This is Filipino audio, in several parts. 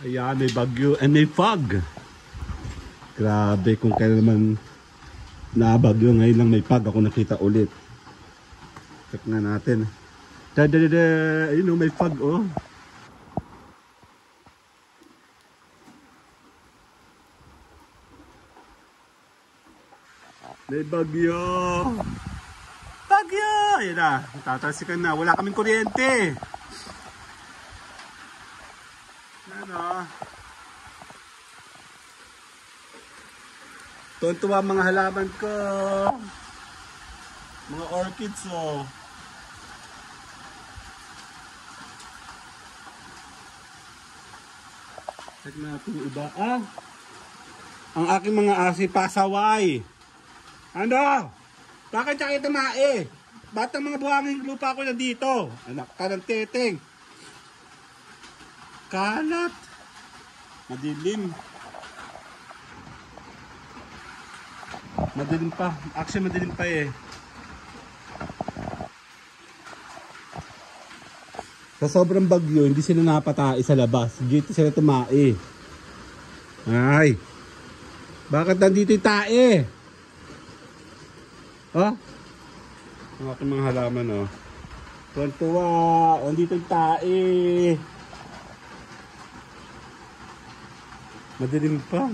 Ayan, may bagyo and may fog. Grabe, kung kailan naman nabagyo, ngayon lang may fog ako nakita ulit. Check na natin. Ayun o, may fog oh. May bagyo. Bagyo! Ayan na, tatalsikan na. Wala kaming kuryente. Ano? Tuwan-tuwa mga halaman ko. Mga orchids oh. Check natin yung iba. Ah! Ang aking mga asi pasaway. Ano? Bakit siya kita mae? Ba't ang mga buhanging lupa ko na dito? Anak ka ng teteng. Kalat. Madilim. Madilim pa. Actually madilim pa eh. Sa sobrang bagyo, hindi sila napatay sa labas. Dito sila tumae. Ay. Bakit nandito yung tae? Oh? Ang aking mga halaman oh. Tuwan-tuwa. Nandito yung tae. Madilim pa.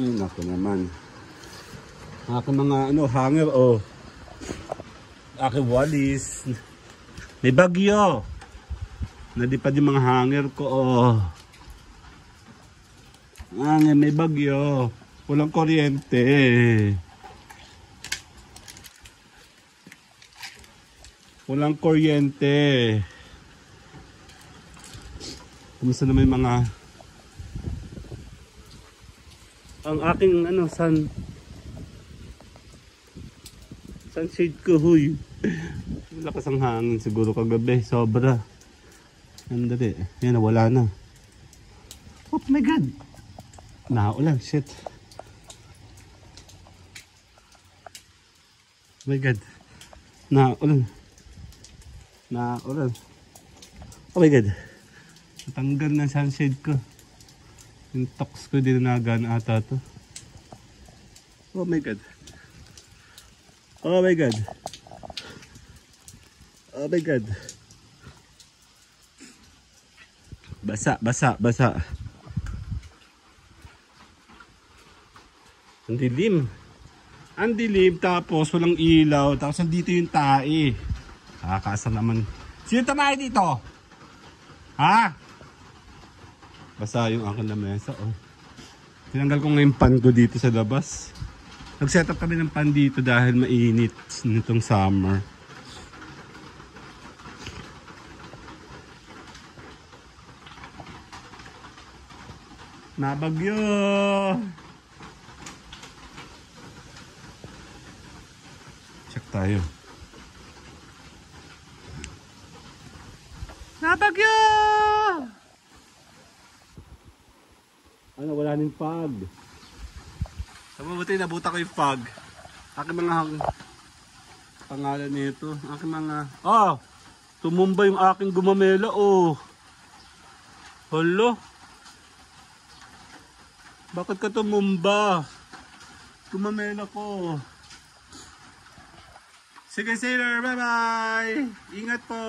Ako naman. Aking mga ano, hanger oh. Aking walis. May bagyo. Nadipad yung mga hanger ko oh. May bagyo. Walang kuryente. Walang kuryente. Kumusta naman yung mga ang aking ano sunshade ko huy. Lakas ang hangin siguro kagabi, sobra. Andali, yan nawala na. Oh my god. Naulan, shit. Oh my god. Naulan. Oh my god. Natanggal na sunshade ko. Yung tox ko din nagana ata to. Oh my god. Oh my god. Oh my god. Basa. Ang dilim. Ang dilim tapos walang ilaw. Tapos nandito yung tae. Kakasar naman. Sino tamahe dito? Ha? Basa yung aking lamesa oh. Tinanggal ko ngayon pan ko dito sa labas. Nag-set up kami ng pan dito dahil mainit nitong summer. Nabagyo! Check tayo. Nabagyo! Ano, wala ning fog. Sa mabuti nabuta ko yung fog. Aking mga pangalan nito. Aking mga tumumba yung aking gumamela oh. Hala. Bakit ka tumumba? Gumamela ko. Sige sailor, bye bye. Ingat po.